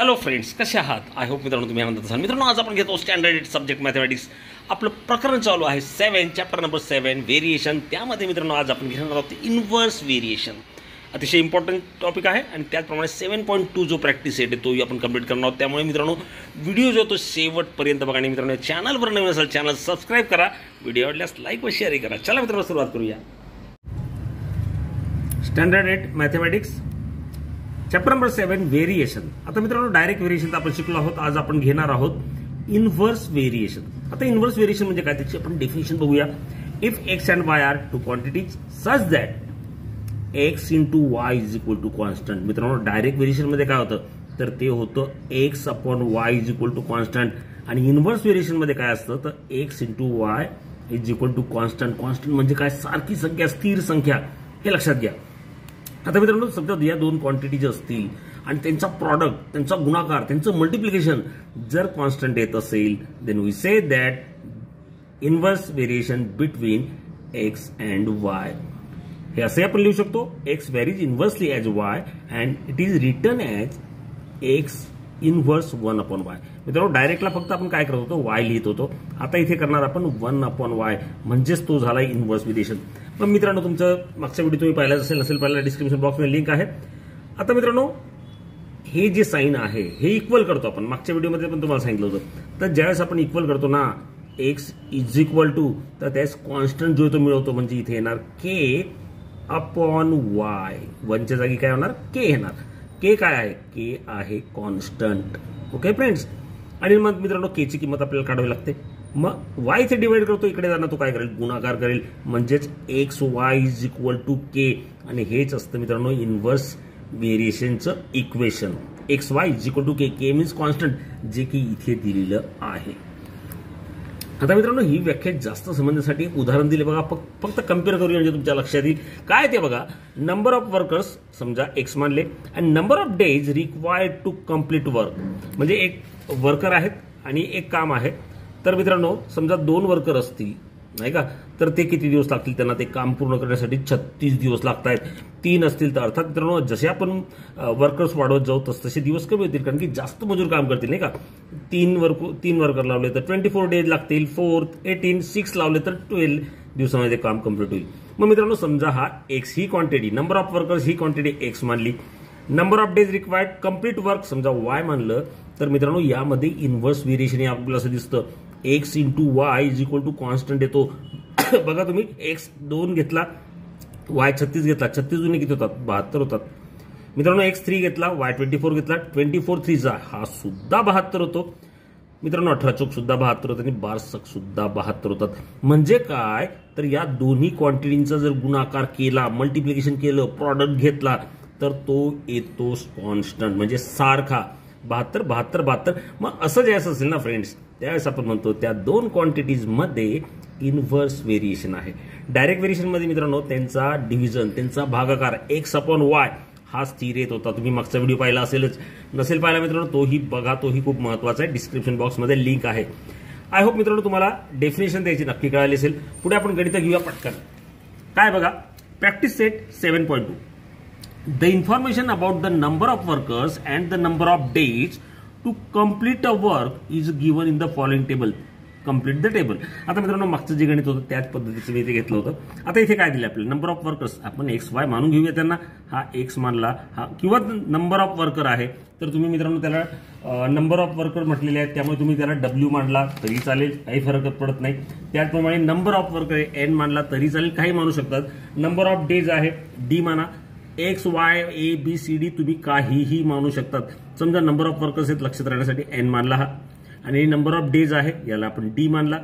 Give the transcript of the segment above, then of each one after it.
Hello friends, कसे आहात? I hope मित्रांनो तुम्ही आनंदात असाल. मित्रांनो, आज आपण घेतो स्टँडर्ड 8 सब्जेक्ट मॅथमॅटिक्स. आपलं प्रकरण चालू आहे 7 चॅप्टर नंबर 7 व्हेरिएशन. त्यामध्ये मित्रांनो आज आपण घेणार आहोत इन्व्हर्स व्हेरिएशन. अतिशय इम्पॉर्टंट टॉपिक आहे आणि त्याचप्रमाणे 7.2 जो प्रॅक्टिस सेट आहे तोही आपण कंप्लीट करणार आहोत. त्यामुळे मित्रांनो व्हिडिओ जो तो शेवटपर्यंत बघा आणि मित्रांनो चॅनलवर नवीन असाल चॅनल सबस्क्राईब करा, व्हिडिओ आवडल्यास लाईक व शेअर करा. चला मित्रांनो सुरुवात करूया. Standard 8 mathematics chapter number 7 variation. आता मित्रांनो डायरेक्ट व्हेरिएशन आपण शिकलो आहोत. आज आपण घेणार आहोत इन्व्हर्स व्हेरिएशन. आता इन्व्हर्स व्हेरिएशन म्हणजे काय त्याची आपण डेफिनेशन बघूया. If X and Y are two quantities such that X into Y is equal to constant. मित्रांनो डायरेक्ट व्हेरिएशन मध्ये काय होतं तर ते होतं X upon Y is equal to constant. आणि इन्व्हर्स व्हेरिएशन मध्ये काय असतं तर X into Y is equal to constant. Constant म्हणजे काय? सारखी संख्या, स्थिर संख्या. हे लक्षात घ्या. आता मित्रांनो समजा या दोन क्वांटिटीज असतील आणि त्यांचा प्रॉडक्ट, त्यांचा गुणाकार, त्यांचं मल्टिप्लिकेशन जर कॉन्स्टंट येत असेल then we say that inverse variation between X and Y. हे असे आपण लिहू शकतो. X varies inversely as Y and it is written as X inverse 1 upon Y. मित्रांनो डायरेक्टला फक्त आपण काय करत होतो वाय लिहित होतो. आता इथे करणार आपण 1 अपॉन वाय म्हणजेच तो झाला इन्व्हर्स व्हेरिएशन. पण मित्रांनो तुमचं मागचा व्हिडिओ तुम्ही पाहिलाच असेल, नसेल पाहिला डिस्क्रिप्शन बॉक्समध्ये लिंक आहे. आता मित्रांनो हे जे साइन आहे हे इक्वल करतो आपण. मागच्या व्हिडिओमध्ये पण तुम्हाला सांगितलं होतं. तर ज्यावेळेस आपण इक्वल करतो ना एक्स इज इक्वल टू तर त्यास कॉन्स्टंट जो तो मिळवतो. म्हणजे इथे येणार के अपॉन वाय. 1च्या जागी काय होणार? के येणार. के काय आहे? के आहे कॉन्स्टंट. Okay friends. आणि मग मित्रांनो केची किंमत आपल्याला काढावी लागते. मग वाय इथे डिवाइड करतो, इकडे जाणार तो काय करेल? गुणाकार करेल. म्हणजेच x y is equal to k. आणि हेच असतं मित्रांनो इन्व्हर्स व्हेरिएशनचं equation. X y is equal to k. K means constant, जे की इथे दिलेलं आहे. आता मित्रांनो ही व्याख्या जास्त समजण्यासाठी एक उदाहरण दिले बघा. फक्त कम्पेअर करूया म्हणजे तुमच्या लक्षात येईल. काय ते बघा. नंबर ऑफ वर्कर्स समजा एक्स मानले and number of days required to complete work. म्हणजे एक वर्कर आहेत आणि एक काम आहे. तर मित्रांनो समजा 2 वर्कर असतील नाही का, तर ते किती दिवस लागतील त्यांना ते काम पूर्ण करण्यासाठी? 36 दिवस लागत आहेत. 3 असतील तर अर्थात मित्रांनो जसे आपण वर्कर्स वाढवत जाऊ तसे दिवस कमी होतील, कारण की जास्त मजूर काम करतील नाही का. 3 वर्कर लावले तर 24 डेज लागतील. 4, 18, 6 लावले तर 12 दिवसामध्ये काम कम्प्लीट होईल. मग मित्रांनो समजा हा एक्स ही क्वांटिटी, नंबर ऑफ वर्कर्स ही क्वांटिटी एक्स मानली. Number of days required complete work समजा वाय मानलं. तर मित्रांनो यामध्ये इन्व्हर्स व्हेरिएशन आपल्याला असं दिसतं. X into Y is equal to constant येतो. बघा तुम्ही एक्स 2 घेतला, वाय 36 घेतला. 36 दुने किती होतात? 72 होतात. मित्रांनो एक्स 3 घेतला, वाय 24 घेतला. 24 3 हा सुद्धा 72 होतो. मित्रांनो 18 चौक सुद्धा 72 होतात आणि 12 सक सुद्धा 72 होतात. म्हणजे काय तर या दोन्ही क्वांटिटींचा जर गुणाकार केला, मल्टिप्लिकेशन केलं, प्रॉडक्ट घेतला तर तो येतो कॉन्स्टंट म्हणजे सारखा 72 72 72. मग असं जे असेल ना फ्रेंड्स त्यावेळेस आपण म्हणतो त्या 2 क्वांटिटीज मध्ये इन्व्हर्स व्हेरिएशन आहे. डायरेक्ट व्हेरिएशन मध्ये मित्रांनो त्यांचा डिव्हिजन, त्यांचा भागाकार एक्स अपॉन वाय हा स्थिर येत होता. तुम्ही मागचा व्हिडिओ पाहिला असेलच, नसेल पाहिला मित्रांनो तोही बघा. तोही खूप महत्वाचा आहे. डिस्क्रिप्शन बॉक्समध्ये लिंक आहे. आय होप मित्रांनो तुम्हाला डेफिनेशन द्यायची नक्की कळाली असेल. पुढे आपण गणित घेऊया पटकन. काय बघा. Practice set 7.2. The information about the number of workers and the number of days to complete a work is given in the following table. Complete the table. आता मित्रांनो मागचं जे गणित होतं त्याच पद्धतीचं मी इथे घेतलं होतं. आता इथे काय दिलं आपल्याला? Number of workers. आपण एक्स वाय मानून घेऊया त्यांना. हा एक्स मानला हा किंवा नंबर ऑफ वर्कर आहे तर तुम्ही मित्रांनो त्याला नंबर ऑफ वर्कर म्हटलेले आहेत त्यामुळे तुम्ही त्याला डब्ल्यू मानला तरी चालेल, काही फरक पडत नाही. त्याचप्रमाणे नंबर ऑफ वर्कर एन मानला तरी चालेल, काही मानू शकतात. नंबर ऑफ डेज आहे डी माना. X Y A B C D तुम्ही काहीही मानू शकतात. समजा नंबर ऑफ वर्कर्स आहेत लक्षात राहण्यासाठी एन मानला हा, आणि नंबर ऑफ डेज आहे याला आपण डी मानला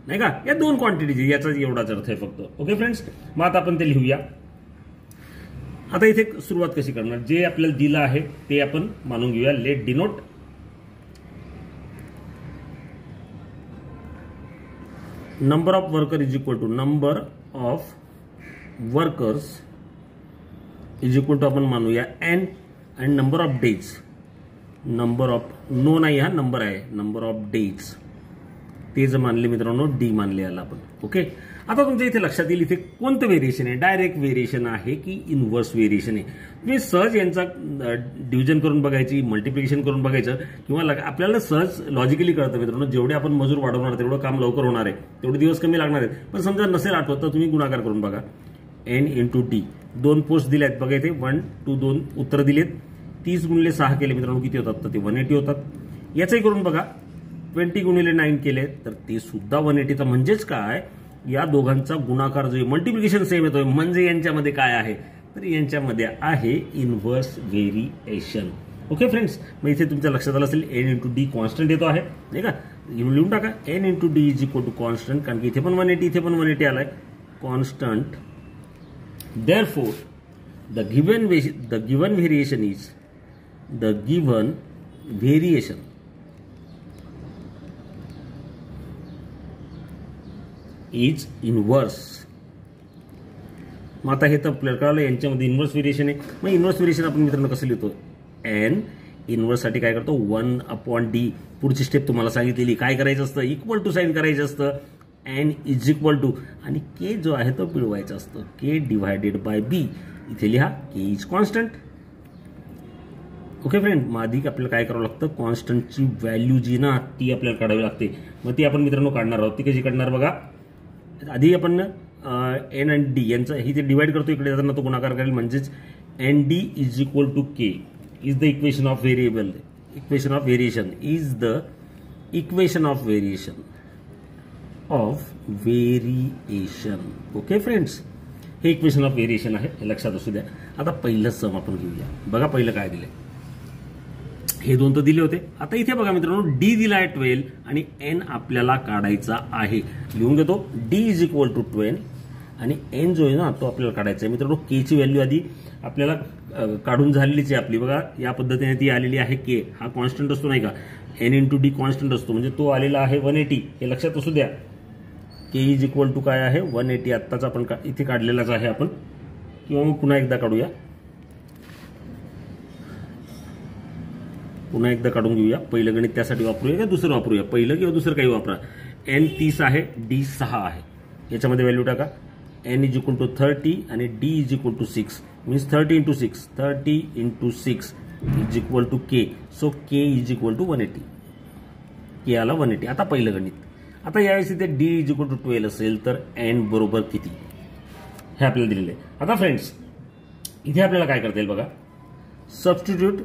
नाही का. या 2 क्वांटिटीज याचा एवढाच अर्थ आहे फक्त. Okay friends. मग आता आपण ते लिहूया. आता इथे सुरुवात कशी करणार? जे आपल्याला दिलं आहे ते आपण मानून घेऊया. Let denote number of worker is equal to number of workers is equal to आपण मानूया एन आणि number of days. Number of no नाही हा नंबर आहे. नंबर ऑफ डेज ते जर मानले मित्रांनो डी मानले याला आपण. ओके. आता तुमच्या इथे लक्षात येईल इथे कोणतं व्हेरिएशन आहे, डायरेक्ट व्हेरिएशन आहे की इनव्हर्स व्हेरिएशन आहे. तुम्ही सहज यांचा डिव्हिजन करून बघायची, मल्टिप्लिकेशन करून बघायचं किंवा आपल्याला सहज लॉजिकली कळतं मित्रांनो. जेवढे आपण मजूर वाढवणार तेवढं काम लवकर होणार आहे, तेवढे दिवस कमी लागणार आहेत. पण समजा नसेल आठवत तर तुम्ही गुणाकार करून बघा. n इंटू डी, 2 पोस्ट दिले आहेत बघा इथे, 1 2 2 उत्तर दिलेत. 30 गुणिले 6 केले मित्रांनो किती होतात, तर ते 180 होतात. याचंही करून बघा. 20 गुणिले 9 केले तर ते सुद्धा 180. म्हणजेच काय, या दोघांचा गुणाकार जो मल्टिप्लिकेशन सेम येतोय, म्हणजे यांच्यामध्ये काय आहे, तर यांच्यामध्ये आहे इनव्हर्स व्हेरिएशन. ओके फ्रेंड्स, मग इथे तुमच्या लक्षात आलं असेल n इंटू डी कॉन्स्टंट येतो आहे नाही का. लिहून टाका n into D is equal to constant, कारण की इथे पण 180 इथे पण 180 आलाय constant. Therefore, the given variation is the given variation is inverse. मग आता हे तर आपल्याला कळलं यांच्यामध्ये इनव्हर्स व्हेरिएशन आहे. मग इनव्हर्स व्हेरिएशन आपण मित्रांनो कसं लिहितो, n इनव्हर्स साठी काय करतो 1/d. पुढची स्टेप तुम्हाला सांगितलेली, काय करायचं असतं, इक्वल टू साइन करायचं असतं. n इज इक्वल टू आणि k जो आहे तो मिळवायचा असतो, k डिवायडेड बाय b. इथे लिहा k is constant. Okay friend, मग आधी आपल्याला काय करावं लागतं, कॉन्स्टंटची व्हॅल्यू जी ना ती आपल्याला काढावी लागते. मग ती आपण मित्रांनो काढणार आहोत. ती कशी काढणार बघा. आधी आपण n आणि d यांचा इथे डिवाइड करतो, इकडे जाताना तो गुणाकार करेल. म्हणजेच nd is equal to k is the equation of variable, equation of variation is the equation of variation of variation. Okay friends, हे इक्वेशन ऑफ व्हेरिएशन आहे, हे लक्षात असू द्या. आता पहिलं सम आपण घेऊया. बघा पहिलं काय दिलंय, हे 2 तर दिले होते. आता इथे बघा मित्रांनो, डी दिला आहे 12 आणि n आपल्याला काढायचा आहे. लिहून घेतो, d इज इक्वल टू 12 आणि n जो आहे ना तो आपल्याला काढायचा आहे. मित्रांनो k ची व्हॅल्यू आधी आपल्याला काढून झालेलीच आहे आपली. बघा या पद्धतीने ती आलेली आहे. k हा कॉन्स्टंट असतो नाही का, n इंटू डी कॉन्स्टंट असतो, म्हणजे तो आलेला आहे 180. हे लक्षात असू द्या. k इज इक्वल टू काय आहे 180. आत्ताच आपण इथे काढलेलाच आहे आपण, किंवा मग पुन्हा एकदा काढूया, पुन्हा एकदा काढून घेऊया. पहिलं गणित त्यासाठी वापरूया का दुसरं वापरूया, पहिलं किंवा दुसरं काही वापरा. n 30 आहे, d 6 आहे. याच्यामध्ये व्हॅल्यू टाका. n इज इक्वल टू 30 आणि d is equal to 6, means 30 into 6, 30 into 6 is equal to k. So k is equal to 180. k आला 180. आता पहिलं गणित. आता यावेळेस इथे d इज इक्वल टू 12 असेल तर n बरोबर किती, हे आपल्याला दिलेलं आहे. आता फ्रेंड्स इथे आपल्याला काय करता येईल बघा, substitute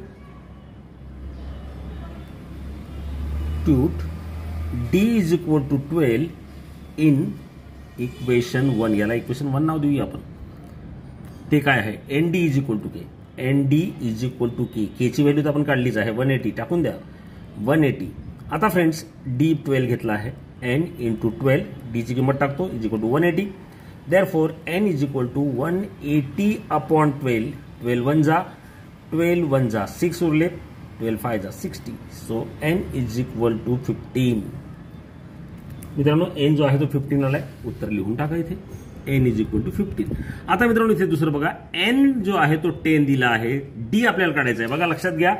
d is equal to 12 in equation 1. याला इक्वेशन 1 नाव देऊया आपण. ते काय आहे, nd is equal to k. nd is equal to k. k ची व्हॅल्यू तर आपण काढलीच आहे, 180 टाकून द्या, 180. आता फ्रेंड्स d 12 घेतला आहे, n इंटू 12, d ची किंमत टाकतो, is equal to 180. Therefore n is equal to 180 upon 12. 12 1 जा, 12 1 जा, 6 उरले, 12 5 जा 60. So n is equal to 15. मित्रांनो n जो आहे तो 15 आलाय. उत्तर लिहून टाका इथे, n इज इक्वल टू 15. आता मित्रांनो इथे दुसरं बघा, n जो आहे तो 10 दिला आहे, d आपल्याला काढायचा आहे. बघा लक्षात घ्या,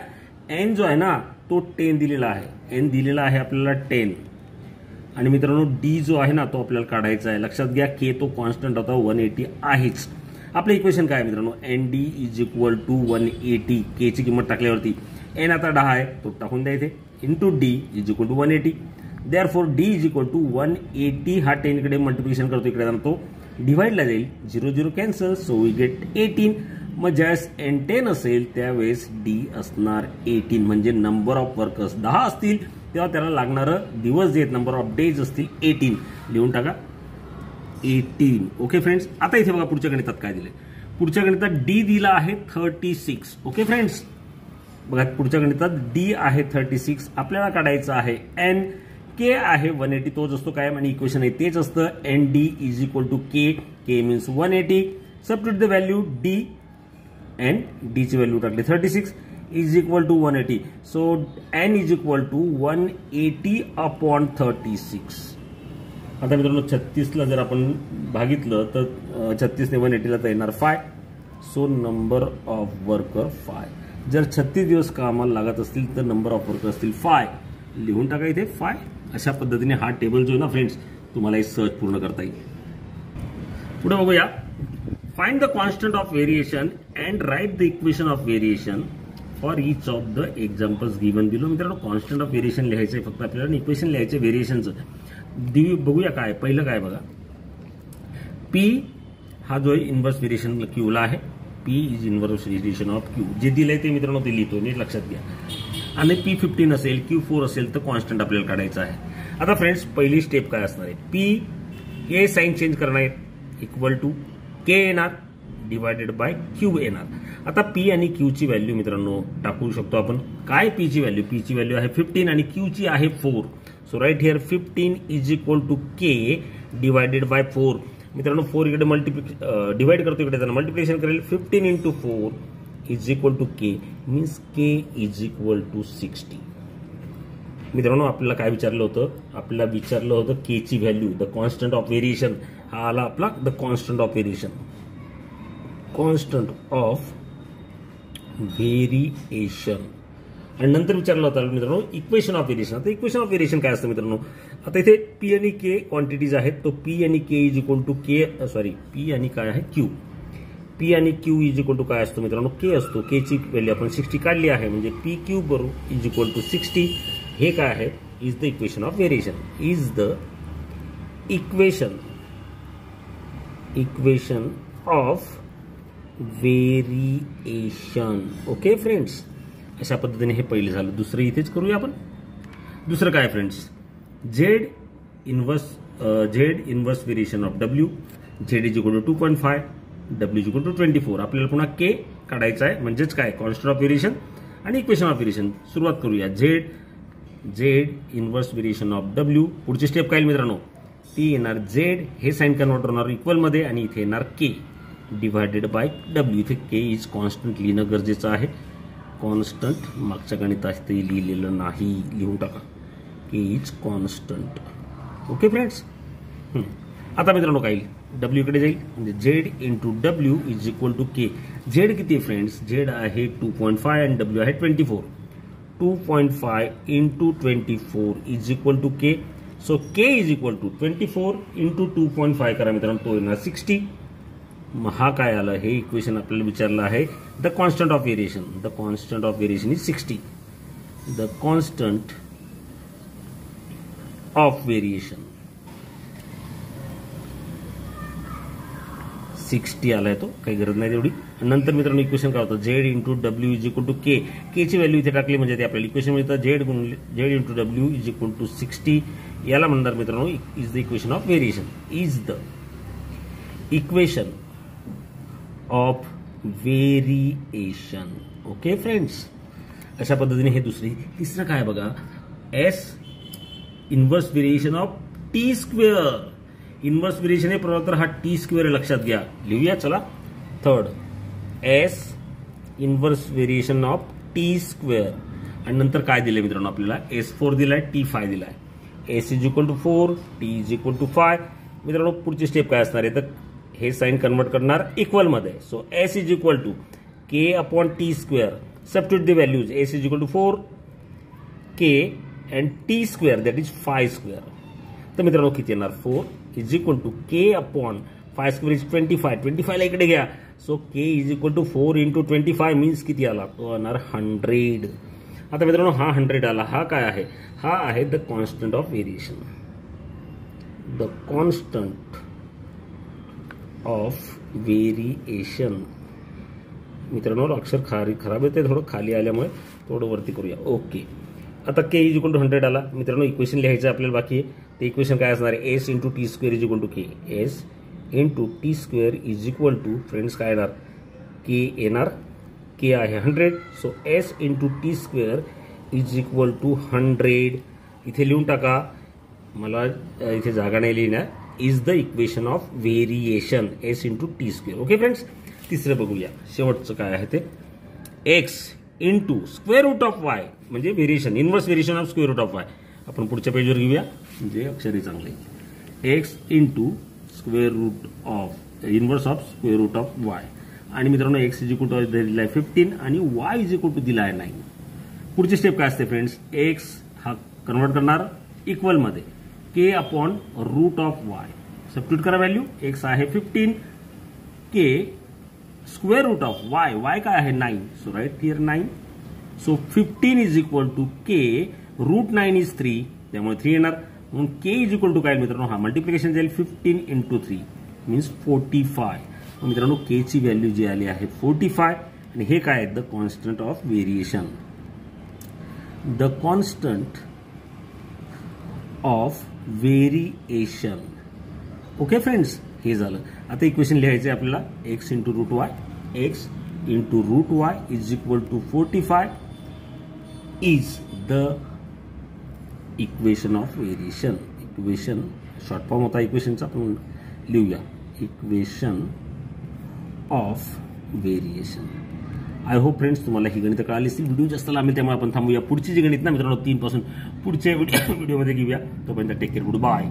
n जो आहे ना तो 10 दिलेला आहे, n दिलेला आहे आपल्याला 10. आणि मित्रांनो d जो आहे ना तो आपल्याला काढायचा आहे. लक्षात घ्या, k तो कॉन्स्टंट होता, 180 आहेच. आपलं इक्वेशन काय आहे मित्रांनो, nd is equal to 180. k ची किंमत टाकल्यावरती n आता 10 आहे, तो टाकून द्या इथे, into d is equal to 180. Therefore d is equal to 180. हा 10 कडे मल्टिप्लिकेशन करतो, इकडे जाणार तो डिवाइडला जाईल, 0 0 कॅन्सल, सो वी गेट 18. मग ज्यावेळेस n 10 असेल त्यावेळेस d असणार 18. म्हणजे नंबर ऑफ वर्कर्स 10 असतील तेव्हा त्याला लागणारं दिवस जे आहेत, नंबर ऑफ डेज असतील 18. लिहून टाका 18. ओके फ्रेंड्स, आता इथे बघा पुढच्या गणितात काय दिले. पुढच्या गणितात d दिला आहे 36. ओके फ्रेंड्स, बघा पुढच्या गणितात d आहे 36. आपल्याला काढायचं आहे n. k आहे 180, तोच असतो कायम, आणि इक्वेशन आहे तेच असतं. nd is equal to k. k means 180. Substitute the value d and d ची व्हॅल्यू टाकली 36 is equal to 180. So n is equal to 180 upon 36. आता मित्रांनो 36ला जर आपण भागितलं तर 36 ने 180ला तर येणार 5. So number of worker 5. जर 36 दिवस कामाला लागत असतील तर नंबर ऑफ वर्कर असतील 5. लिहून टाका इथे 5. अशा पद्धतीने हा टेबल जो आहे ना फ्रेंड्स तुम्हाला सहज पूर्ण करता येईल. पुढे बघूया. Find the constant of variation and write the equation of variation for each of the examples given below. मित्रांनो कॉन्स्टंट ऑफ व्हेरिएशन लिहायचं आहे फक्त आपल्याला, इक्वेशन लिहायचं व्हेरिएशनचं. बघूया काय पहिलं काय बघा. पी हा जो आहे इन्व्हर्स व्हेरिएशन क्यूला आहे. P is inverse variation of Q. जे दिलंय ते मित्रांनो ते लिहितो, नीट लक्षात घ्या. आणि पी 15 असेल, क्यू 4 असेल तर कॉन्स्टंट आपल्याला काढायचं आहे. आता फ्रेंड्स पहिली स्टेप काय असणार आहे. पी के साईन चेंज करणार आहे इक्वल टू के येणार डिवायडेड बाय क्यू येणार. आता पी आणि क्यू ची व्हॅल्यू मित्रांनो टाकू शकतो आपण. काय पी ची व्हॅल्यू. पी ची व्हॅल्यू आहे 15 आणि क्यू ची आहे 4. So right here 15 is equal to K divided by 4. मित्रांनो 4 इकडे डिवाइड करतो, इकडे त्यानं मल्टिप्लिकेशन करेल. 15 into 4 is equal to K means K is equal to 60. मित्रांनो आपल्याला काय विचारलं होतं. आपल्याला विचारलं होतं के ची value, the constant of variation. हा आला आपला the constant of variation. Constant of variation. आणि नंतर विचारलं होतं मित्रांनो इक्वेशन ऑफ व्हेरिएशन. आता इक्वेशन ऑफ व्हेरिएशन काय असतं मित्रांनो. आता इथे पी आणि के क्वांटिटीज आहेत. तो पी आणि k is equal to k p आणि काय आहे क्यू. पी आणि क्यू इज इक्वल टू काय असतो मित्रांनो के असतो. के ची व्हॅल्यू आपण 60 काढली आहे म्हणजे पी क्यू बरोबर इज इक्वल टू 60. हे काय आहे is the equation of variation. Is the equation of variation. Okay friends, अशा पद्धतीने हे पहिले झालं. दुसरं इथेच करूया आपण. दुसरं काय friends. Z inverse variation of W. Z is equal to 2.5, W is equal to 24. आपल्याला पुन्हा के काढायचा आहे म्हणजेच काय कॉन्स्टंट ऑफ व्हेरिएशन आणि इक्वेशन ऑफ व्हेरिएशन. सुरुवात करूया. Z inverse variation of W. पुढची स्टेप काय मित्रांनो. ती येणार झेड हे साइन कन्वर्ट होणार इक्वल मध्ये आणि इथे येणार के डिवायडेड बाय डब्ल्यू. इथे के इज कॉन्स्टंट लिहिणं गरजेचं आहे. कॉन्स्टंट मागच्या गणितात ते लिहिलेलं नाही, लिहून टाका. K is constant. Okay friends. आता मित्रांनो काय डब्ल्यू कडे जाईल म्हणजे Z into W is equal to K. Z किती फ्रेंड्स. झेड आहे 2.5 आणि डब्ल्यू आहे 24. 2.5 into 24 is equal to K. So K is equal to 24 into 2.5 करा मित्रांनो, तो येणार 60. मग हा काय आलं हे इक्वेशन आपल्याला विचारलं आहे. The constant of variation. The constant of variation is 60. The constant of variation 60 आलाय, तो काही गरज नाही तेवढी. नंतर मित्रांनो इक्वेशन काय होतं. Z into W is equal to k. K ची व्हॅल्यू इथे टाकली म्हणजे ते आपल्याला इक्वेशन मिळतं. Z into W is equal to 60. याला म्हणणार मित्रांनो is the equation of variation. Is the equation of variation. Okay friends, अशा पद्धतीने हे दुसरी. तिसरं काय बघा. S inverse variation of t square. Inverse variation आहे तर हा टी स्क्वेअर लक्षात घ्या. लिहूया चला. Third s inverse variation of t square. आणि नंतर काय दिलंय मित्रांनो आपल्याला S4 दिलाय, T5 दिलाय. S is equal to 4, T is equal to 5. मित्रांनो पुढची स्टेप काय असणार आहे तर हे साइन कन्वर्ट करणार इक्वल मध्ये. So S is equal to K upon T square. Substitute the values. S is equal to 4 K and T square that is 5 square. तर मित्रांनो किती येणार 4 is equal to K upon 5 square is 25. 25 ला इकडे घ्या. So K is equal to 4 into 25 means किती आला तो येणार 100. आता मित्रांनो हा 100 आला. हा काय आहे. हा आहे the constant of variation. The constant of variation. मित्रांनो अक्षर खराब येते थोडं खाली आल्यामुळे, थोडं वरती करूया. ओके. आता के इज इक्वल टू 100 आला. मित्रांनो इक्वेशन लिहायचं आपल्याला बाकी आहे. ते इक्वेशन काय असणार आहे. S into T square is equal to K. S into T square is equal to friends काय येणार के येणार. के आहे 100. So S into T square is equal to 100. इथे लिहून टाका. मला इथे जागा नाही लिहिणार. Is the equation of variation S into T square. Okay friends. तिसरं बघूया शेवटचं काय आहे ते. X into square root of Y म्हणजे variation inverse variation of square root of Y. आपण पुढच्या पेजवर घेऊया म्हणजे अक्षरी चांगले. X into square root of inverse of square root of Y. आणि मित्रांनो एक्स इज इक्वल टू दिलाय 15 आणि वाय इज इक्वल टू दिलाय 9. पुढची स्टेप काय असते फ्रेंड्स. एक्स हा कन्वर्ट करणार इक्वल मध्ये k upon root of y. Substitute करा व्हॅल्यू. एक्स आहे 15, k square root of y, y काय आहे 9, so right here 9. So 15 is equal to k root 9 is 3, त्यामुळे 3 येणार. म्हणून के इज इक्वल टू काय मित्रांनो, हा मल्टिप्लिकेशन जाईल 15 इंटू 3 मीन्स 45. मित्रांनो के ची व्हॅल्यू जी आली आहे 45 आणि हे काय आहे the constant of variation. The constant of variation. Okay friends, हे झालं. आता इक्वेशन लिहायचं आहे आपल्याला. X into root Y, X into root Y is equal to 45 is the equation of variation. Equation short form होता इक्वेशनचा, आपण लिहूया equation of variation. I hope friends तुम्हाला ही गणित कळाली असतील. व्हिडिओ जास्त लांबेल त्यामुळे आपण थांबूया. पुढची जी गणित ना मित्रांनो 3 पासून पुढच्या व्हिडिओमध्ये घेऊया. तोपर्यंत टेक केअर, गुड बाय.